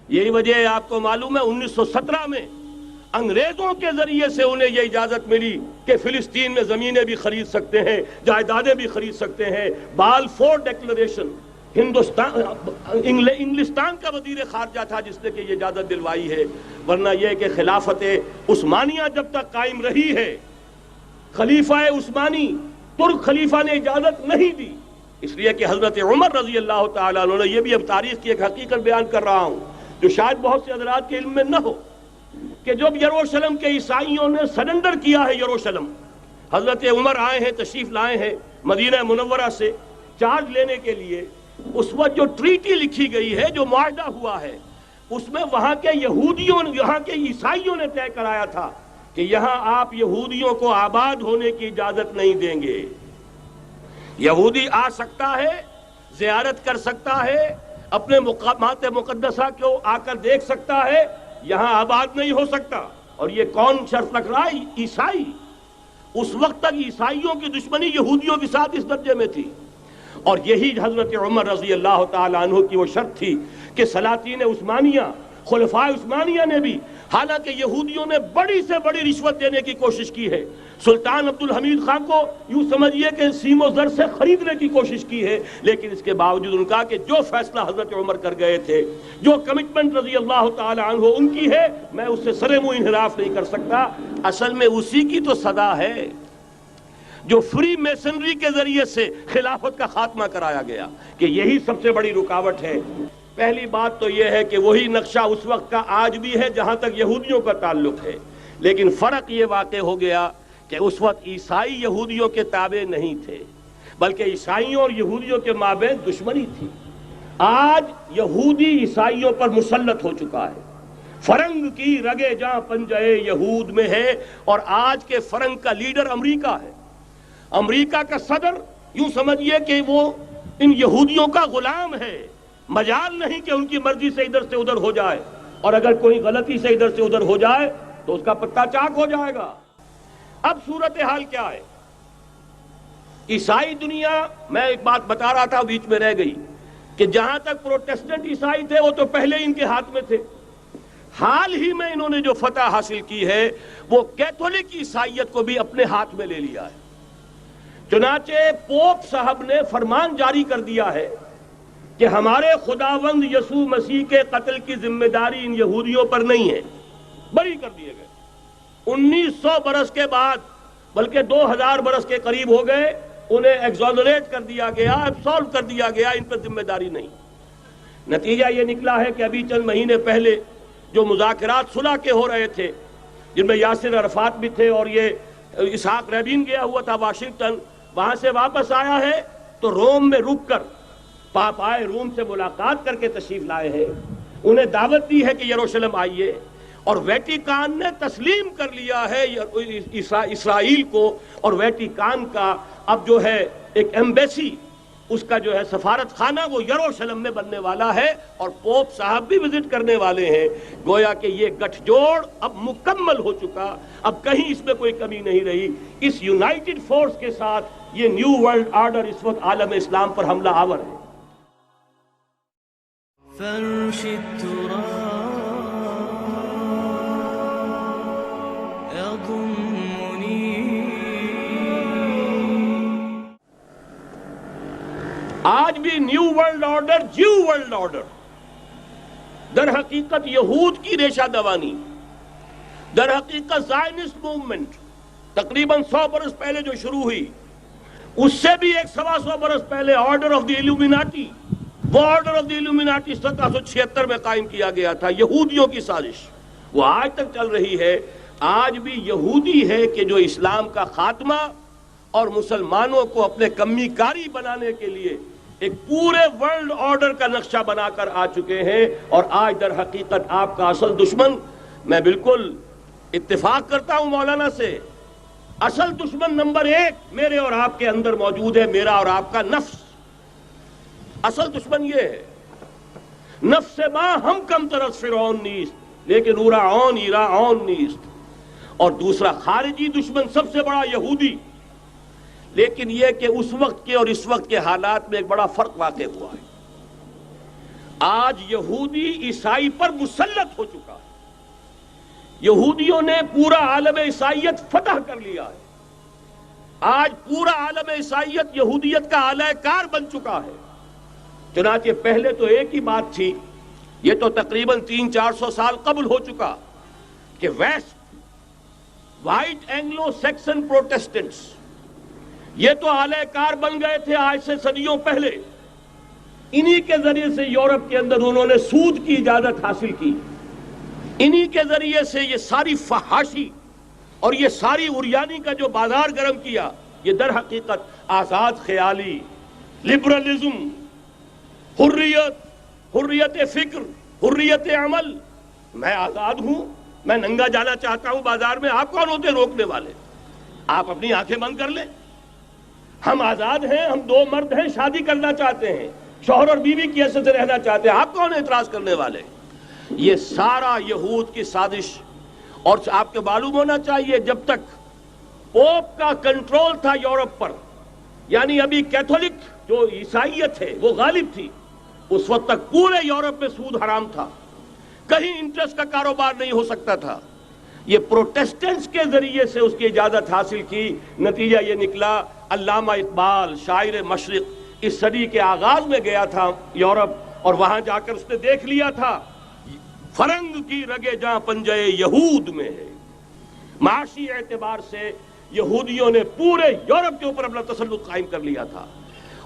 یہی وجہ ہے، آپ کو معلوم ہے 1917 میں انگریزوں کے ذریعے سے انہیں یہ اجازت ملی کہ فلسطین میں زمینیں بھی خرید سکتے ہیں، جائیدادیں بھی خرید سکتے ہیں۔ بالفور ڈیکلریشن، انگلستان کا وزیر خارجہ تھا جس نے کہ یہ اجازت دلوائی ہے، ورنہ یہ کہ خلافت عثمانیہ جب تک قائم رہی ہے، خلیفہ عثمانی ترک خلیفہ نے اجازت نہیں دی، اس لیے کہ حضرت عمر رضی اللہ تعالیٰ عنہ نے، یہ بھی اب تاریخ کی ایک حقیقت بیان کر رہا ہوں جو شاید بہت سے حضرات کے علم میں نہ ہو، کہ جب یروشلم کے عیسائیوں نے سرنڈر کیا ہے یروشلم، حضرت عمر آئے ہیں، تشریف لائے ہیں مدینہ منورہ سے چارج لینے کے لیے، اس وقت جو ٹریٹی لکھی گئی ہے، جو معاہدہ ہوا ہے، اس میں وہاں کے یہودیوں، یہاں کے عیسائیوں نے طے کرایا تھا کہ یہاں آپ یہودیوں کو آباد ہونے کی اجازت نہیں دیں گے۔ یہودی آ سکتا ہے، زیارت کر سکتا ہے، اپنے مقامات مقدسہ کو آ کر دیکھ سکتا ہے، یہاں آباد نہیں ہو سکتا۔ اور یہ کون شرط رکھ رہا ہے؟ عیسائی۔ اس وقت تک عیسائیوں کی دشمنی یہودیوں کے ساتھ اس درجے میں تھی، اور یہی حضرت عمر رضی اللہ تعالیٰ عنہ کی وہ شرط تھی کہ سلاطین عثمانیہ، خلفاء عثمانیہ نے بھی، حالانکہ یہودیوں نے بڑی سے بڑی رشوت دینے کی کوشش کی ہے، سلطان عبدالحمید خان کو یوں سمجھیے کہ سیم و زر سے خریدنے کی کوشش کی ہے، لیکن اس کے باوجود ان کا کہ جو فیصلہ حضرت عمر کر گئے تھے، جو کمٹمنٹ رضی اللہ تعالی عنہ ان کی ہے، میں اس سے سرے منہ انحراف نہیں کر سکتا۔ اصل میں اسی کی تو صدا ہے جو فری میسنری کے ذریعے سے خلافت کا خاتمہ کرایا گیا، کہ یہی سب سے بڑی رکاوٹ ہے۔ پہلی بات تو یہ ہے کہ وہی نقشہ اس وقت کا آج بھی ہے جہاں تک یہودیوں کا تعلق ہے، لیکن فرق یہ واقع ہو گیا کہ اس وقت عیسائی یہودیوں کے تابع نہیں تھے، بلکہ عیسائیوں اور یہودیوں کے مابین دشمنی تھی۔ آج یہودی عیسائیوں پر مسلط ہو چکا ہے، فرنگ کی رگے جاں پنجے یہود میں ہے، اور آج کے فرنگ کا لیڈر امریکہ ہے۔ امریکہ کا صدر یوں سمجھیے کہ وہ ان یہودیوں کا غلام ہے، مجال نہیں کہ ان کی مرضی سے ادھر سے ادھر ہو جائے، اور اگر کوئی غلطی سے ادھر سے ادھر ہو جائے تو اس کا پتہ چاک ہو جائے گا۔ اب صورتحال کیا ہے؟ عیسائی دنیا، میں ایک بات بتا رہا تھا بیچ میں رہ گئی، کہ جہاں تک پروٹیسٹنٹ عیسائی تھے وہ تو پہلے ان کے ہاتھ میں تھے، حال ہی میں انہوں نے جو فتح حاصل کی ہے وہ کیتھولک عیسائیت کو بھی اپنے ہاتھ میں لے لیا ہے۔ چنانچہ پوپ صاحب نے فرمان جاری کر دیا ہے کہ ہمارے خداوند یسوع مسیح کے قتل کی ذمہ داری ان یہودیوں پر نہیں ہے، بری کر دیے گئے۔ 1900 برس کے بعد، بلکہ 2000 برس کے قریب ہو گئے، انہیں ایگزونریٹ کر دیا گیا، ایبسولو کر دیا گیا، ان پر ذمہ داری نہیں۔ نتیجہ یہ نکلا ہے کہ ابھی چند مہینے پہلے جو مذاکرات صلح کے ہو رہے تھے، جن میں یاسر عرفات بھی تھے اور یہ اسحاق رابین گیا ہوا تھا واشنگٹن، وہاں سے واپس آیا ہے تو روم میں رک کر پاپائے روم سے ملاقات کر کے تشریف لائے ہیں، انہیں دعوت دی ہے کہ یروشلم آئیے، اور ویٹیکان نے تسلیم کر لیا ہے اسرائیل کو، اور ویٹیکان کا اب جو ہے ایک ایمبیسی، اس کا جو ہے سفارت خانہ وہ یروشلم میں بننے والا ہے، اور پوپ صاحب بھی وزٹ کرنے والے ہیں۔ گویا کہ یہ گٹھ جوڑ اب مکمل ہو چکا، اب کہیں اس میں کوئی کمی نہیں رہی۔ اس یونائٹڈ فورس کے ساتھ یہ نیو ورلڈ آرڈر اس وقت عالم اسلام پر حملہ آور ہے۔ فرش التراب يضمني، آج بھی new world order, Jew world order, در حقیقت یہود کی ریشہ دوانی، در حقیقت زائنسٹ موومنٹ تقریباً 100 برس پہلے جو شروع ہوئی، اس سے بھی 125 برس پہلے آرڈر آف دی ایلومیناٹی، وہ آرڈر آف دی ایلومیناٹی 1776 میں قائم کیا گیا تھا، یہودیوں کی سازش، وہ آج تک چل رہی ہے۔ آج بھی یہودی ہے کہ جو اسلام کا خاتمہ اور مسلمانوں کو اپنے کمی کاری بنانے کے لیے ایک پورے ورلڈ آرڈر کا نقشہ بنا کر آ چکے ہیں، اور آج در حقیقت آپ کا اصل دشمن، میں بالکل اتفاق کرتا ہوں مولانا سے، اصل دشمن نمبر 1 میرے اور آپ کے اندر موجود ہے، میرا اور آپ کا نفس۔ اصل دشمن یہ ہے، نفس ما ہم کم ترس فرعون نیست لیکن اورا عون ایرا عون نیست۔ اور دوسرا خارجی دشمن سب سے بڑا یہودی، لیکن یہ کہ اس وقت کے اور اس وقت کے حالات میں ایک بڑا فرق واقع ہوا ہے۔ آج یہودی عیسائی پر مسلط ہو چکا ہے، یہودیوں نے پورا عالم عیسائیت فتح کر لیا ہے، آج پورا عالم عیسائیت یہودیت کا اعلی کار بن چکا ہے۔ چنانچہ پہلے تو ایک ہی بات تھی، یہ تو تقریباً 300-400 سال قبل ہو چکا، کہ west white Anglo Saxon protestants یہ تو اعلی کار بن گئے تھے آج سے صدیوں پہلے، انہی کے ذریعے سے یورپ کے اندر انہوں نے سود کی اجازت حاصل کی، انہی کے ذریعے سے یہ ساری فحاشی اور یہ ساری عریانی کا جو بازار گرم کیا، یہ در حقیقت آزاد خیالی، لبرلزم، حریت فکر، حریت عمل، میں آزاد ہوں، میں ننگا جانا چاہتا ہوں بازار میں، آپ کون ہوتے روکنے والے؟ آپ اپنی آنکھیں بند کر لیں، ہم آزاد ہیں، ہم دو مرد ہیں، شادی کرنا چاہتے ہیں، شوہر اور بیوی کی حیثیت سے رہنا چاہتے ہیں، آپ کون اعتراض کرنے والے؟ یہ سارا یہود کی سازش، اور آپ کو معلوم ہونا چاہیے جب تک پوپ کا کنٹرول تھا یورپ پر، یعنی ابھی کیتھولک جو عیسائیت ہے وہ غالب تھی، اس وقت تک پورے یورپ میں سود حرام تھا، کہیں انٹرسٹ کا کاروبار نہیں ہو سکتا تھا۔ یہ پروٹیسٹنٹس کے ذریعے سے اس کی اجازت حاصل کی، نتیجہ یہ نکلا، علامہ اقبال شاعر مشرق اس صدی کے آغاز میں گیا تھا یورپ، اور وہاں جا کر اس نے دیکھ لیا تھا فرنگ کی رگے جہاں پنجے یہود میں ہے۔ معاشی اعتبار سے یہودیوں نے پورے یورپ کے اوپر اپنا تسلط قائم کر لیا تھا،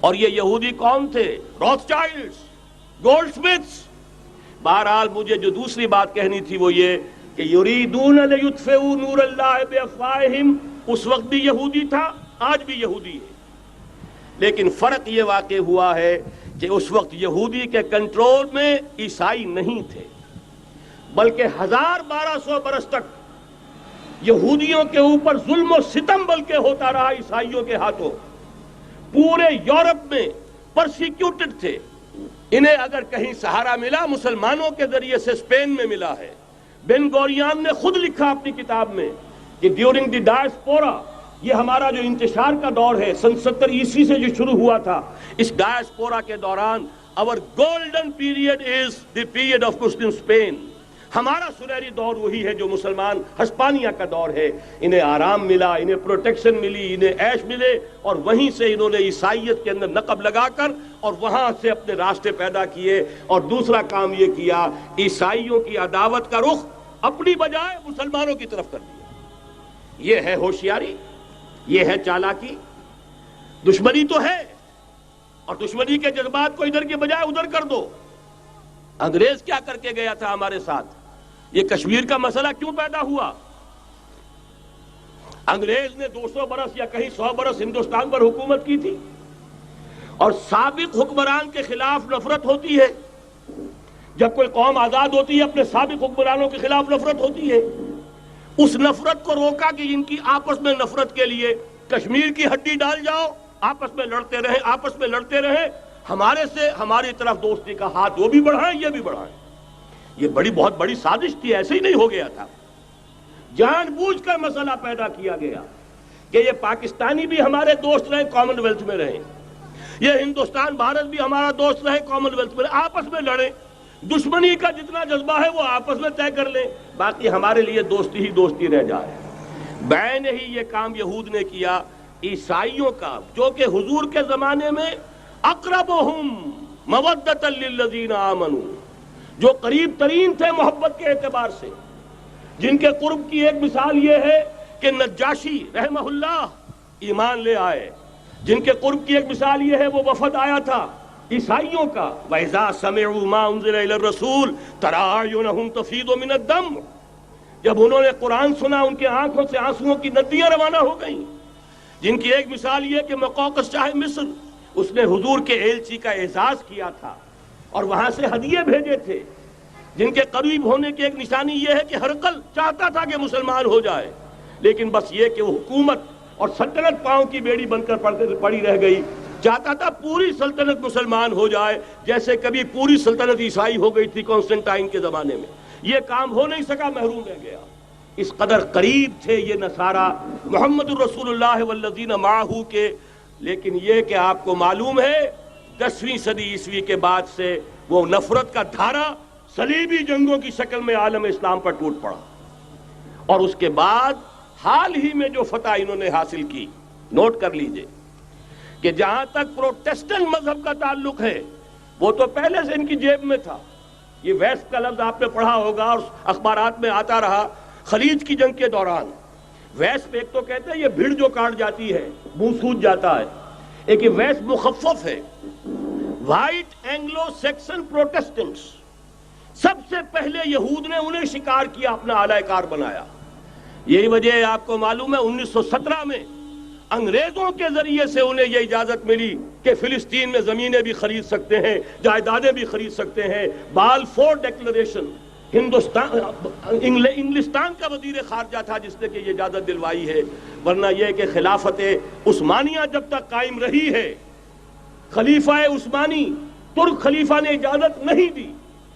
اور یہ یہودی کون تھے؟ Rothschilds, Goldsmiths. بہرحال مجھے جو دوسری بات کہنی تھی وہ یہ کہ یریدون لیطفئوا نور اللہ بافواہہم، اس وقت بھی یہودی تھا، آج بھی یہودی ہے، لیکن فرق یہ واقع ہوا ہے کہ اس وقت یہودی کے کنٹرول میں عیسائی نہیں تھے، بلکہ 1200 برس تک یہودیوں کے اوپر ظلم و ستم بلکہ ہوتا رہا عیسائیوں کے ہاتھوں، پورے یورپ میں پرسیکیوٹڈ تھے۔ انہیں اگر کہیں سہارا ملا مسلمانوں کے ذریعے سے اسپین میں ملا ہے۔ بن گوریان نے خود لکھا اپنی کتاب میں کہ ڈیورنگ دی ڈائسپورا، یہ ہمارا جو انتشار کا دور ہے 70 عیسوی سے جو شروع ہوا تھا، اس ڈائسپورا کے دوران our golden period is the period of Muslim Spain، ہمارا سنہری دور وہی ہے جو مسلمان ہسپانیہ کا دور ہے۔ انہیں آرام ملا، انہیں پروٹیکشن ملی، انہیں عیش ملے، اور وہیں سے انہوں نے عیسائیت کے اندر نقب لگا کر اور وہاں سے اپنے راستے پیدا کیے، اور دوسرا کام یہ کیا، عیسائیوں کی عداوت کا رخ اپنی بجائے مسلمانوں کی طرف کر دیا۔ یہ ہے ہوشیاری، یہ ہے چالاکی۔ دشمنی تو ہے، اور دشمنی کے جذبات کو ادھر کی بجائے ادھر کر دو۔ انگریز کیا کر کے گیا تھا ہمارے ساتھ؟ یہ کشمیر کا مسئلہ کیوں پیدا ہوا؟ انگریز نے 200 برس یا کہیں 100 برس ہندوستان پر حکومت کی تھی، اور سابق حکمران کے خلاف نفرت ہوتی ہے۔ جب کوئی قوم آزاد ہوتی ہے اپنے سابق حکمرانوں کے خلاف نفرت ہوتی ہے۔ اس نفرت کو روکا کہ ان کی آپس میں نفرت کے لیے کشمیر کی ہڈی ڈال جاؤ، آپس میں لڑتے رہیں، آپس میں لڑتے رہیں، ہمارے سے ہماری طرف دوستی کا ہاتھ وہ بھی بڑھائیں یہ بھی بڑھائیں۔ یہ بہت بڑی سازش تھی، ایسے ہی نہیں ہو گیا تھا، جان بوجھ کر مسئلہ پیدا کیا گیا کہ یہ پاکستانی بھی ہمارے دوست رہیں، کامن ویلتھ میں رہیں، یہ ہندوستان بھارت بھی ہمارا دوست رہے، کامن ویلتھ میں آپس میں لڑیں، دشمنی کا جتنا جذبہ ہے وہ آپس میں طے کر لیں، باقی ہمارے لیے دوستی ہی دوستی رہ جائے۔ بین ہی یہ کام یہود نے کیا عیسائیوں کا، جو کہ حضور کے زمانے میں اقربہم مودۃ للذین آمنوا، جو قریب ترین تھے محبت کے اعتبار سے، جن کے قرب کی ایک مثال یہ ہے کہ نجاشی رحمہ اللہ ایمان لے آئے، جن کے قرب کی ایک مثال یہ ہے وہ وفد آیا تھا عیسائیوں کا، وَإِذَا سَمِعُوا مَا أُنزِلَ إِلَى الرَّسُولِ تَرَىٰ أَعْيُنَهُمْ تَفِيضُ مِنَ الدَّمْعِ، جب انہوں نے قرآن سنا ان کے آنکھوں سے آنسوؤں کی ندیاں روانہ ہو گئیں۔ جن کی ایک مثال یہ کہ مقوقس شاہ مصر، اس نے حضور کے ایلچی کا اعزاز کیا تھا اور وہاں سے ہدیے بھیجے تھے۔ جن کے قریب ہونے کی ایک نشانی یہ ہے کہ ہرقل چاہتا تھا کہ مسلمان ہو جائے، لیکن بس یہ کہ وہ حکومت اور سلطنت پاؤں کی بیڑی بن کر پڑی رہ گئی، چاہتا تھا پوری سلطنت مسلمان ہو جائے، جیسے کبھی پوری سلطنت عیسائی ہو گئی تھی کانسٹنٹائن کے زمانے میں۔ یہ کام ہو نہیں سکا، محروم رہ گیا۔ اس قدر قریب تھے یہ نصارہ محمد الرسول اللہ والذین معہ کے، لیکن یہ کہ آپ کو معلوم ہے 10ویں صدی عیسوی کے بعد سے وہ نفرت کا دھارا صلیبی جنگوں کی شکل میں عالم اسلام پر ٹوٹ پڑا. اور اس کے بعد حال ہی میں جو فتح انہوں نے حاصل کی، نوٹ کر لیجئے کہ جہاں تک پروٹیسٹنٹ مذہب کا تعلق ہے وہ تو پہلے سے ان کی جیب میں تھا. یہ ویسٹ کا لفظ آپ نے پڑھا ہوگا اور اخبارات میں آتا رہا خلیج کی جنگ کے دوران. ویسٹ پہ ایک تو کہتے ہیں یہ بھیڑ جو کاٹ جاتی ہے منہ سوج جاتا ہے، ایک یہ ویسٹ مخفف ہے. وائٹ اینگلو سیکسن پروٹیسٹنٹس، سب سے پہلے یہود نے انہیں شکار کیا، اپنا اعلی کار بنایا. یہی وجہ ہے آپ کو معلوم ہے 1917 میں انگریزوں کے ذریعے سے انہیں یہ اجازت ملی کہ فلسطین میں زمینیں بھی خرید سکتے ہیں، جائیدادیں بھی خرید سکتے ہیں. بالفور ڈیکلریشن انگلستان کا وزیر خارجہ تھا جس نے کہ یہ اجازت دلوائی ہے. ورنہ یہ کہ خلافت عثمانیہ جب تک قائم رہی ہے، خلیفہ عثمانی ترک خلیفہ نے اجازت نہیں دی.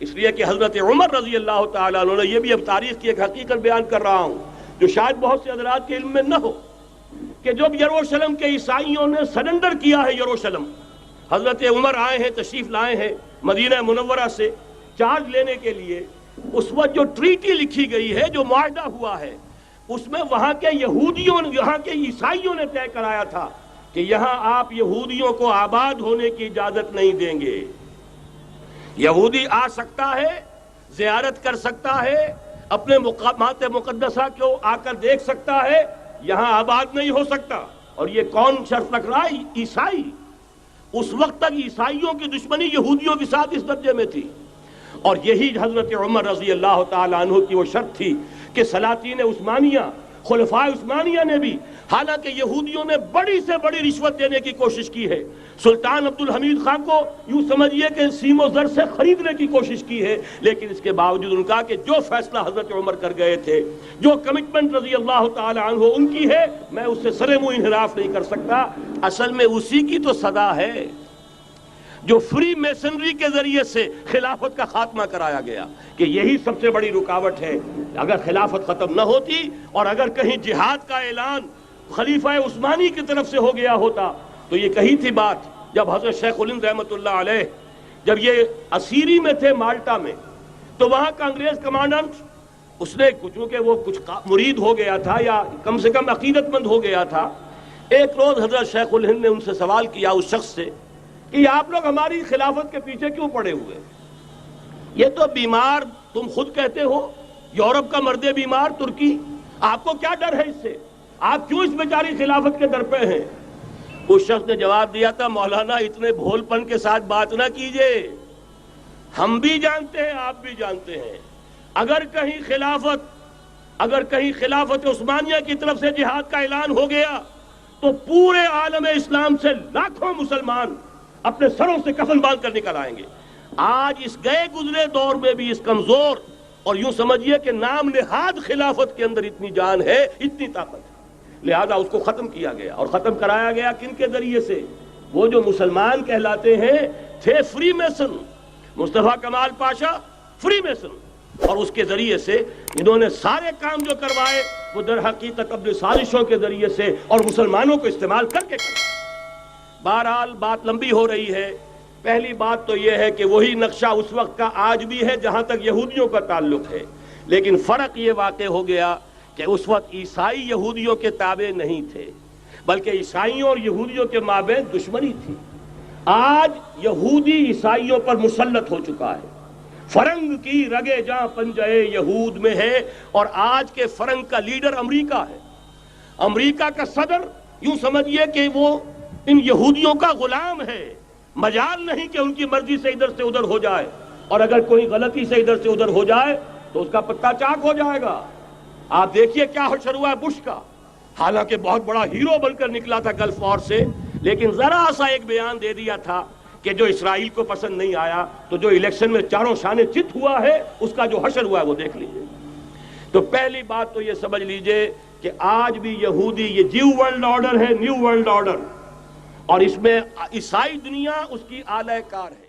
اس لیے کہ حضرت عمر رضی اللہ تعالیٰ عنہ نے، یہ بھی اب تاریخ کی ایک حقیقت بیان کر رہا ہوں جو شاید بہت سے حضرات کے علم میں نہ ہو، کہ جب یروشلم کے عیسائیوں نے سرنڈر کیا ہے یروشلم، حضرت عمر آئے ہیں، تشریف لائے ہیں مدینہ منورہ سے چارج لینے کے لیے. اس وقت جو ٹریٹی لکھی گئی ہے، جو معاہدہ ہوا ہے، اس میں وہاں کے یہودیوں، یہاں کے عیسائیوں نے طے کرایا تھا کہ یہاں آپ یہودیوں کو آباد ہونے کی اجازت نہیں دیں گے. یہودی آ سکتا ہے، زیارت کر سکتا ہے، اپنے مقامات مقدسہ کو آ کر دیکھ سکتا ہے، یہاں آباد نہیں ہو سکتا. اور یہ کون شرط رکھ رہا ہے؟ عیسائی. اس وقت تک عیسائیوں کی دشمنی یہودیوں کے ساتھ اس درجے میں تھی. اور یہی حضرت عمر رضی اللہ تعالیٰ عنہ کی وہ شرط تھی کہ سلاطین عثمانیہ، خلفاء عثمانیہ نے بھی، حالانکہ یہودیوں نے بڑی سے بڑی رشوت دینے کی کوشش کی ہے، سلطان عبدالحمید خان کو یوں سمجھیے کہ سیم و زر سے خریدنے کی کوشش کی ہے، لیکن اس کے باوجود ان کا کہ جو فیصلہ حضرت عمر کر گئے تھے، جو کمٹمنٹ رضی اللہ تعالی عنہ ان کی ہے، میں اس سے سر منہ انحراف نہیں کر سکتا. اصل میں اسی کی تو صدا ہے جو فری میسنری کے ذریعے سے خلافت کا خاتمہ کرایا گیا، کہ یہی سب سے بڑی رکاوٹ ہے. اگر خلافت ختم نہ ہوتی اور اگر کہیں جہاد کا اعلان خلیفہ عثمانی کی طرف سے ہو گیا ہوتا تو یہ کہی تھی بات جب حضرت شیخ الہند رحمۃ اللہ علیہ جب یہ اسیری میں تھے مالٹا میں، تو وہاں کا انگریز کمانڈنٹ، اس نے چونکہ وہ کچھ مرید ہو گیا تھا یا کم سے کم عقیدت مند ہو گیا تھا، ایک روز حضرت شیخ الہند نے ان سے سوال کیا اس شخص سے کہ آپ لوگ ہماری خلافت کے پیچھے کیوں پڑے ہوئے؟ یہ تو بیمار، تم خود کہتے ہو یورپ کا مرد بیمار ترکی، آپ کو کیا ڈر ہے اس سے؟ آپ کیوں اس بیچاری خلافت کے در پہ ہیں؟ اس شخص نے جواب دیا تھا، مولانا اتنے بھول پن کے ساتھ بات نہ کیجئے، ہم بھی جانتے ہیں، آپ بھی جانتے ہیں، اگر کہیں خلافت عثمانیہ کی طرف سے جہاد کا اعلان ہو گیا تو پورے عالم اسلام سے لاکھوں مسلمان اپنے سروں سے کفن باندھ کر نکل آئیں گے. آج اس گئے گزرے دور میں بھی اس کمزور اور یوں سمجھیے کہ نام نہاد خلافت کے اندر اتنی جان ہے، اتنی طاقت ہے، لہذا اس کو ختم کیا گیا. اور ختم کرایا گیا کن کے ذریعے سے؟ وہ جو مسلمان کہلاتے ہیں تھے فری میسن، مصطفیٰ کمال پاشا فری میسن، اور اس کے ذریعے سے انہوں نے سارے کام جو کروائے وہ در حقیقت اپنے سازشوں کے ذریعے سے اور مسلمانوں کو استعمال کر کے کروائے. بہرحال بات لمبی ہو رہی ہے. پہلی بات تو یہ ہے کہ وہی نقشہ اس وقت کا آج بھی ہے جہاں تک یہودیوں کا تعلق ہے، لیکن فرق یہ واقع ہو گیا کہ اس وقت عیسائی یہودیوں کے تابع نہیں تھے، بلکہ عیسائیوں اور یہودیوں کے مابین دشمنی تھی. آج یہودی عیسائیوں پر مسلط ہو چکا ہے. فرنگ کی رگے جاں پنجے یہود میں ہے، اور آج کے فرنگ کا لیڈر امریکہ ہے. امریکہ کا صدر یوں سمجھیے کہ وہ ان یہودیوں کا غلام ہے، مجال نہیں کہ ان کی مرضی سے ادھر سے ادھر ہو جائے، اور اگر کوئی غلطی سے ادھر سے ادھر ہو جائے تو اس کا پتہ چاک ہو جائے گا. آپ دیکھیے کیا حشر ہوا ہے بش کا، حالانکہ بہت بڑا ہیرو بن کر نکلا تھا گلف وار سے، لیکن ذرا سا ایک بیان دے دیا تھا کہ جو اسرائیل کو پسند نہیں آیا، تو جو الیکشن میں چاروں شانے چت ہوا ہے اس کا جو حشر ہوا ہے وہ دیکھ لیجئے. تو پہلی بات تو یہ سمجھ لیجئے کہ آج بھی یہودی، یہ نیو ورلڈ آرڈر ہے، نیو ورلڈ آرڈر، اور اس میں عیسائی دنیا اس کی اعلی کار ہے.